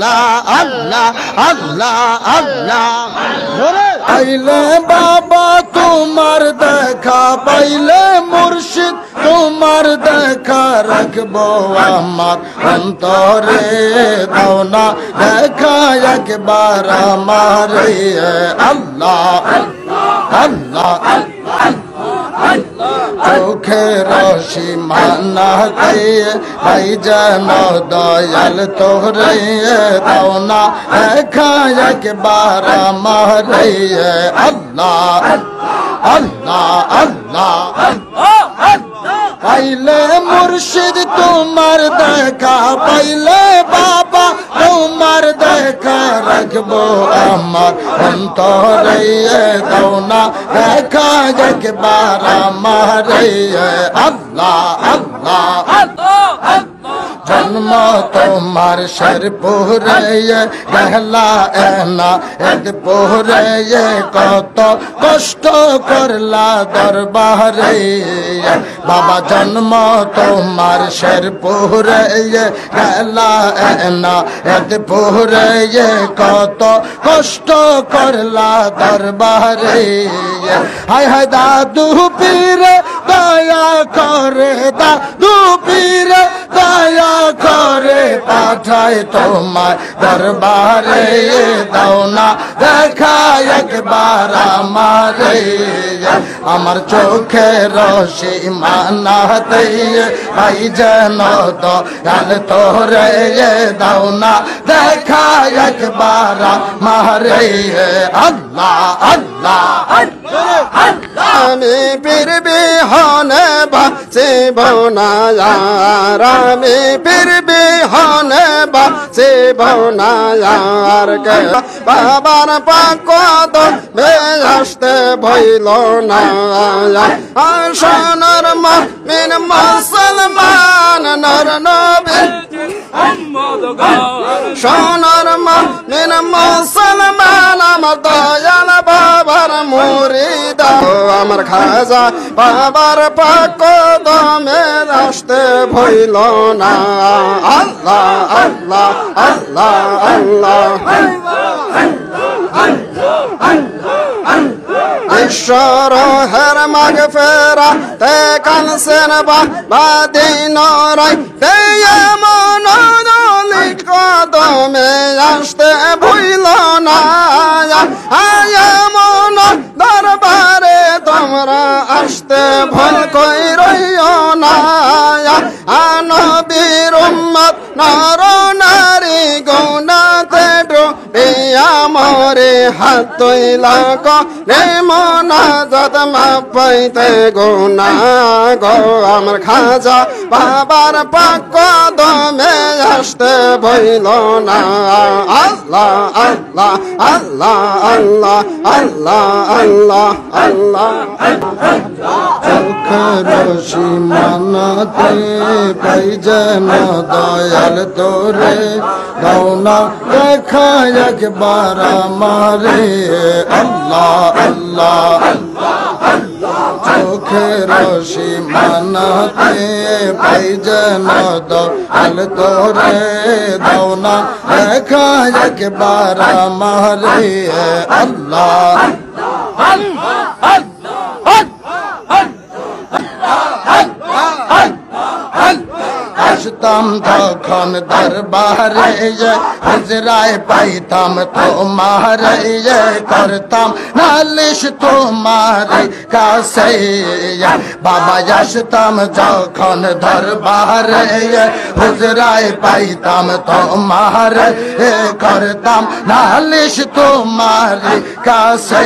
আল্লাহ আল্লাহ আল্লাহ আল্লাহ আইলে বাবা তোমার দেখা পাইলে মুর্শিদ তোমার দেখা রাখবো আমার অন্তরে দাও না দেখা একবার আমার আল্লাহ আল্লাহ চোখে রশি মানাতে ভাই যেন দয়াল তোরে দাও না দেখা একবার আমার আল্লাহ আল্লাহ আল্লাহ পাইলে মুর্শিদ তোমার দেখা পাইলে বাবা তোমার দেখা রাখবো আমার অন্তরে দাও না দেখা একবার আমার আল্লাহ আল্লাহ জন্ম তোমার শেরপুরে গহলা এনা এদপুরে কত কষ্ট করলা দরবারে বাবা জন্ম তোমার শেরপুরে গহলা এনা এদপুরে কত কষ্ট করলা দরবারে হায় হায় দাদু পীরে দয়া করে দাদু পীরে দয়া করে পাঠায় তোমার দরবারে দাও না দেখা একবার আমারে আমার চোখে রশি মানাতে ভাই যেন দয়াল তোরে দাও না দেখা একবার আমারে আল্লাহ আল্লাহ আমি পীর বিহনে বাঁচিব না আমি পীর বিহনে বাঁচিব না কে বাবার পাকদ আসতে ভইল না সোনার মুমিন মুসলমান নর নবী সোনার মুমিন মুসলমান আমার দয়াল বাবার মুরিদ আমার খাজা বাবার পাকদমে আসতে ভইল না আল্লাহ আল্লাহ আল্লাহ আল্লাহ ঈশ্বর হের মাগ ফেরা তে কানসেন বা দিন রাই তে মন কদমে আসতে ভইল না মন দরবারে তোমরা আসতে ভুল কই রইও না নবীর উম্মত নর নারী গুনাতে ডুবিয়া মরে হাত তৈলা রে মোনাজাত মাপ পাইতে গুনা গো আমার খাজা বাবার পাকদমে আসতে ভইল না আল্লাহ আল্লাহ আল্লাহ আল্লাহ আল্লাহ আল্লাহ আল্লাহ চোখে রশি মানাতে পাই যেন দয়াল তোরে দাও না দেখা একবার আমারে আল্লাহ আল্লাহ চোখে রশি মানাতে পাই যেন দয়াল তোরে দাও না দেখা একবার আমারে আল্লাহ আসতাম তখন দরবারে হাজরায় পাইতাম তোমারে করতাম নালিশ তোমার কাছে বাবা আসতাম যখন দরবারে হাজরায় পাইতাম তোমারে করতাম নালিশ তোমার কাছে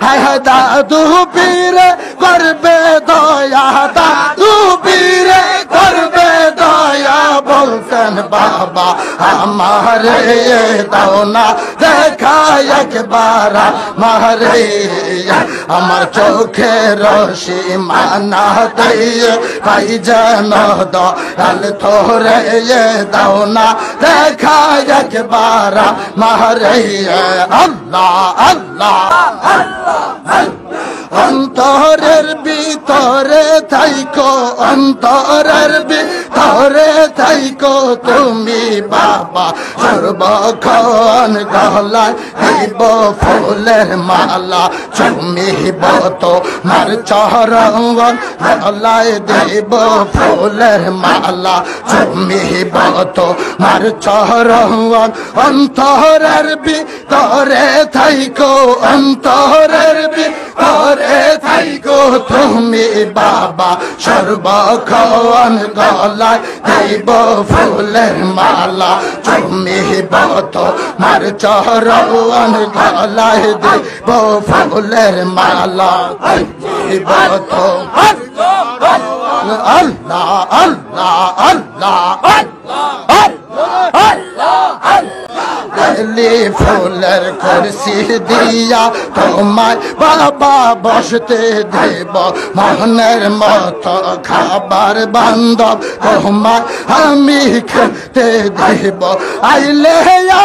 হায় হায় দাদু পীরে করবে দয়া দাদু পীরে করবে দয়া বলতেন বাবা আমারে দাও না দেখা একবার আমারে আমার চোখে রশি মানাতে পাই যেন দয়াল তোরে দাও না দেখা একবার আমারে আল্লাহ আল্লাহ অন্তরের ভিতরে থাইকো অন্তরের ধরে থাইকো তুমি বাবা সর্বক্ষণ গলায় দিব ফুলের মালা চুমিব তোমার চরণ গলায় দেব ফুলের মালা চুমিব তোমার চরণ অন্তরের ভিতরে থাইকো অন্তরের ভিতরে থাইকো তুমি বাবা সর্বক্ষণ গলায় দেব ফুলের মালা চুমিব তোমার চরণ গলায় দেব ফুলের মালা চুমিব আল্লাহ আল্লাহ আল্লাহ ফুলের কুরসি দিয়া তোমায় বাবা বসতে দেব মনের মতো খাবার বান্ধব তোমায় আমি খেতে দেব আইলে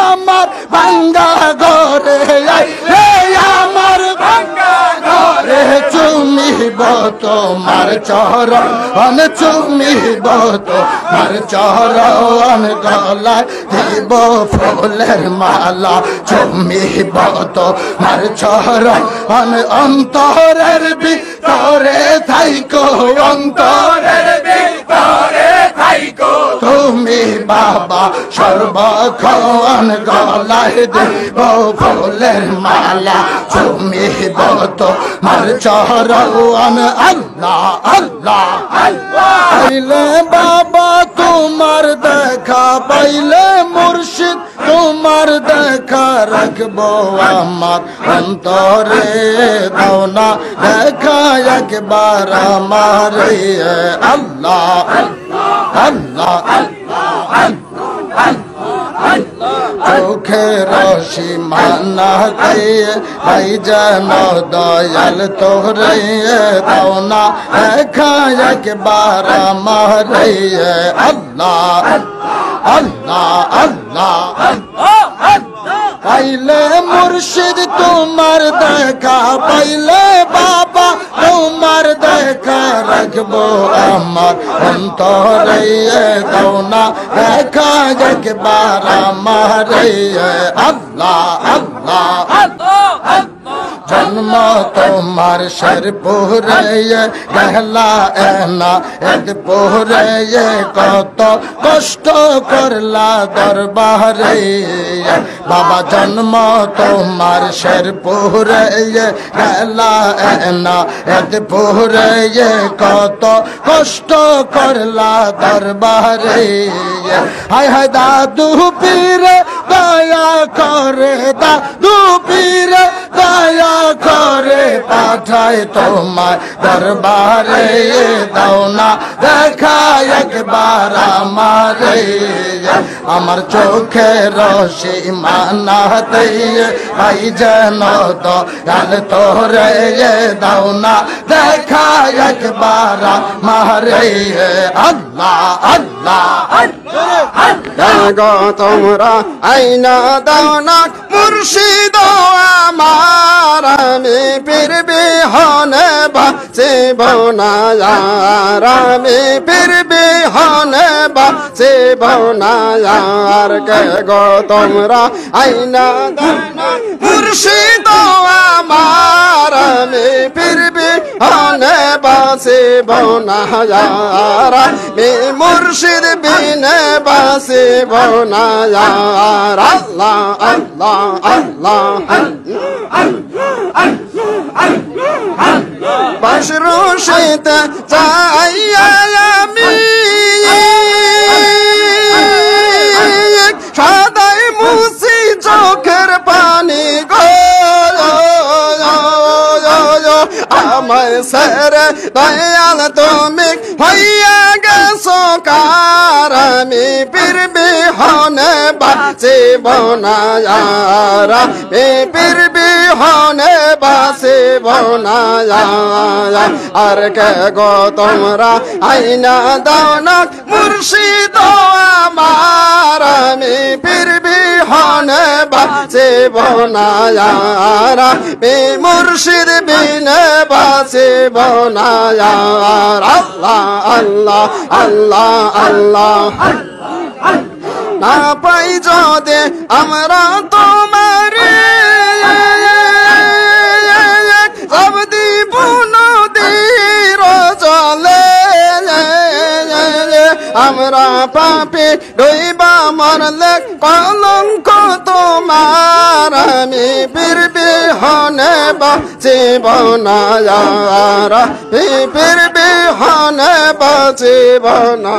আমার ভাঙ্গা ঘরে আইলে আমার ভাঙ্গা ঘরে চুমিব তোমার চরণ চুমিব তোমার চরণ গলায় দেব ফুলের মালা চুমিব তোমার চরণ অন্তরের ভিতরে থাইকো অন্তরের ভিতরে থাইকো তুমি বাবা সর্বক্ষণ গলায় দেব ফুলের মালা চুমিব তোমার চরণ আল্লাহ আল্লাহ পাইলে বাবা তোমার দেখা পাইলে মুর্শিদ তোমার দেখা রাখবো আমার অন্তরে দাও না দেখা একবার আমার আল্লাহ আল্লাহ চোখে রশি মানা ভাই যেন দয়াল তোরে দাও না দেখা একবার আমার আল্লাহ আল্লাহ আল্লাহ পাইলে মুর্শিদ তোমার দেখা পাইলে বাবা তোমার দেখা রাখবো আমার অন্তরে দাও না দেখা একবার আমার আল্লাহ আল্লাহ জন্ম তোমার শেরপুরে গহলা এনা এদপুরে কত কষ্ট করলা দরবারে বাবা জন্ম তোমার শেরপুরে গহলা এনা এদপুরে কত কষ্ট করলা দরবারে হায় হায় দাদু পীরে দয়া করে দাদু পীরে দয়া করে পাঠায় তোমার দরবারে দাও না দেখা একবার আমারে আমার চোখে রশি মানাতে ভাই যেন দয়াল তোরে দাও না দেখা একবার আমারে আল্লাহ আল্লাহ গো তোমরা আইনা দাও না মুর্শিদ আমার আমি পীর বিহনে বাঁচিব না আর আমি পীর বিহনে বাঁচিব না আর কে গো তোমরা আইনা দাও না মুর্শিদ আমার আমি পীর বিহনে বাঁচিব না আর আমি মুর্শিদ বিনে বাঁচিব না আর আল্লাহ আল্লাহ আল্লাহ বাসরুশিতে যাইয়া আমি সাদাই মুছি চোখের পানি গো আমায় সেরে দয়াল তুমি হইয়া গেছো কার আমি পীর বিহনে বাঁচিব না আর আমি পীর বিহনে বাঁচিব না আর কে গো তোমরা আইনা দাও না মুর্শিদ আমার আমি পীর বিহনে বাঁচিব না আর আমি মুর্শিদ বিন বিনে বাঁচিব না আল্লাহ আল্লাহ আল্লাহ আল্লাহ না পাই যদি আমরা তোমার সব দিব নদীর জলে আমরা পাপি ডুইবা মরলে কলঙ্ক তোমার আমি বীর বিহনে বাঁচিব না বীর বিহনে বাঁচিব না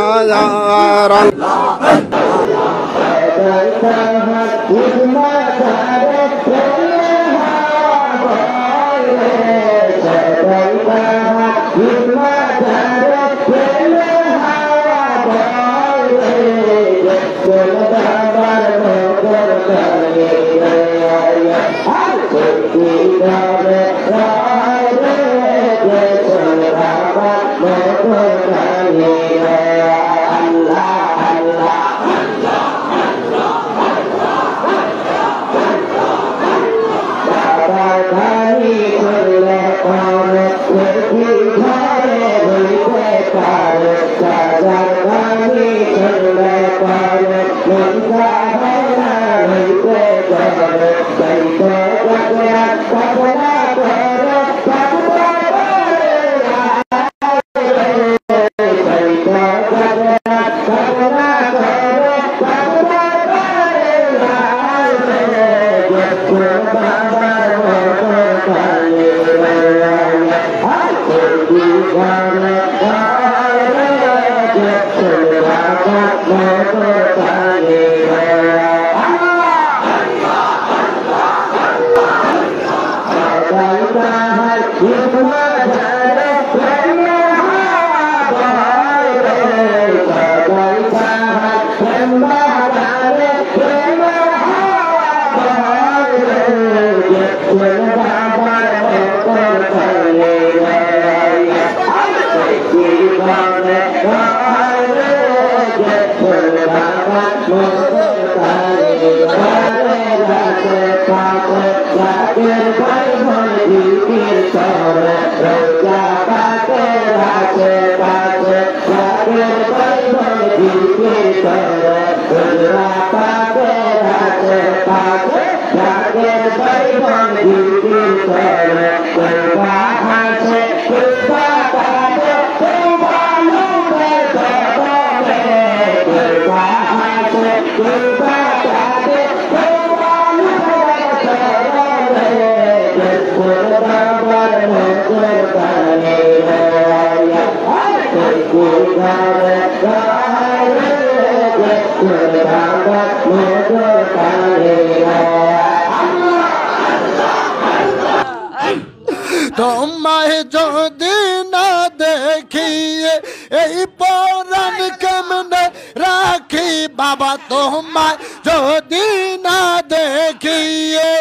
তোমায় যদি না দেখিয়ে এই পরাণ কেমনে রাখি বাবা তোমায় যদি না দেখিয়ে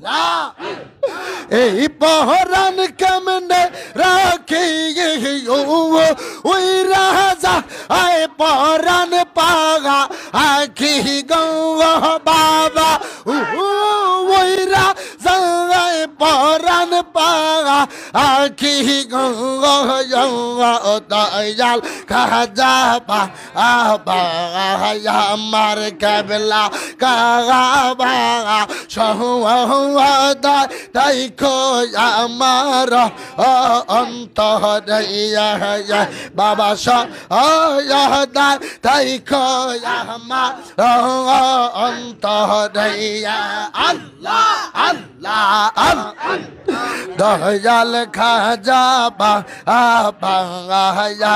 না এই পরাণ কেমনে রাখি ওই রাজা আয় পরাণ পাগা আখি গৌ বাবা ওই রাজা আয় পরাণ পাগা আখি গৌ দয়াল খাজাবা আবা আমার কেবলা কাবা সহদা তাই আমার অন্তরে বাবা সহদা তাই আমার অন্তরে আল্লাহ আল্লাহ দয়াল খাজাবা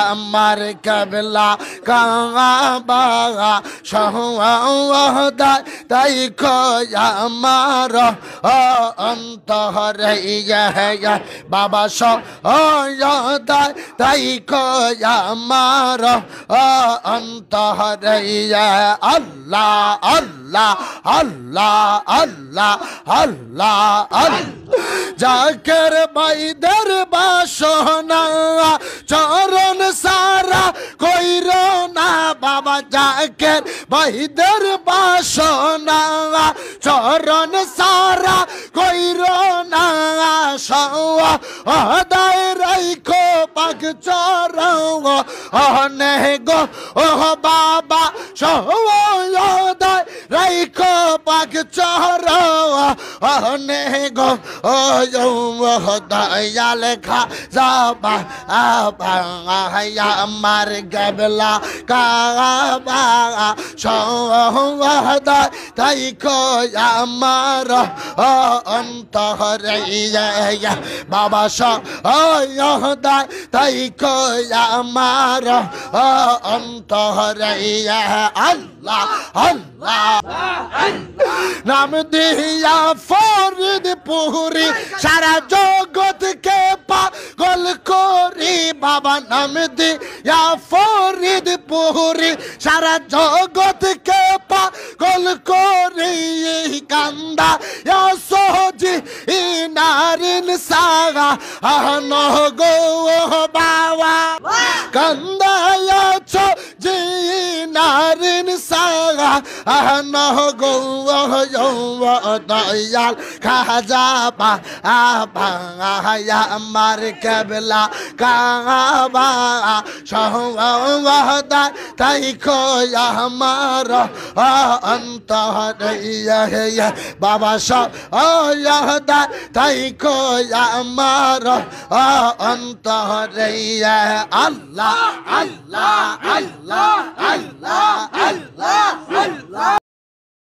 আমার কেবলা কাবা সহদা তাই আমার অন্তরে বাবা সহদা তাই আমার অন্তরে আল্লাহ আল্লাহ আল্লাহ আল্লাহ আল্লাহ জাকের বাইদের বাসনা চরণ সারা কইর না বাবা জাকের বাইদের বাসনা চরণ সারা কইর না সদায় রাইখো পাক চরণ অনে গো ও বাবা সদায় রাইখো পাক চরণ অনে গো ও দয়াল খা যাবা আমার গবলা কাবা সদায় রাইখো আমার অন্তরে বাবা সদায় রাইখো আমার অন্তরে আল্লাহ আল্লাহ নাম দিয়া ফরিদ পুরি সারা জগৎকে পাগল করি বাবা নাম দিয়া ফরিদ পুরি সারা জগৎকে পাগল করি কান্দা সহজি নারিন সাগা আহনো গো বাবা কান্দায়াছ জি নারিন সাগা আহনো গো দয়াল খাজাবা আমার কেবলা কাবা সহদা তাই খোয়া আমার অন্তরে বাবা সহদা তাই খোয়া আমার অন্তরে আল্লাহ আল্লাহ আল্লাহ আল্লাহ আল্লাহ আল্লাহ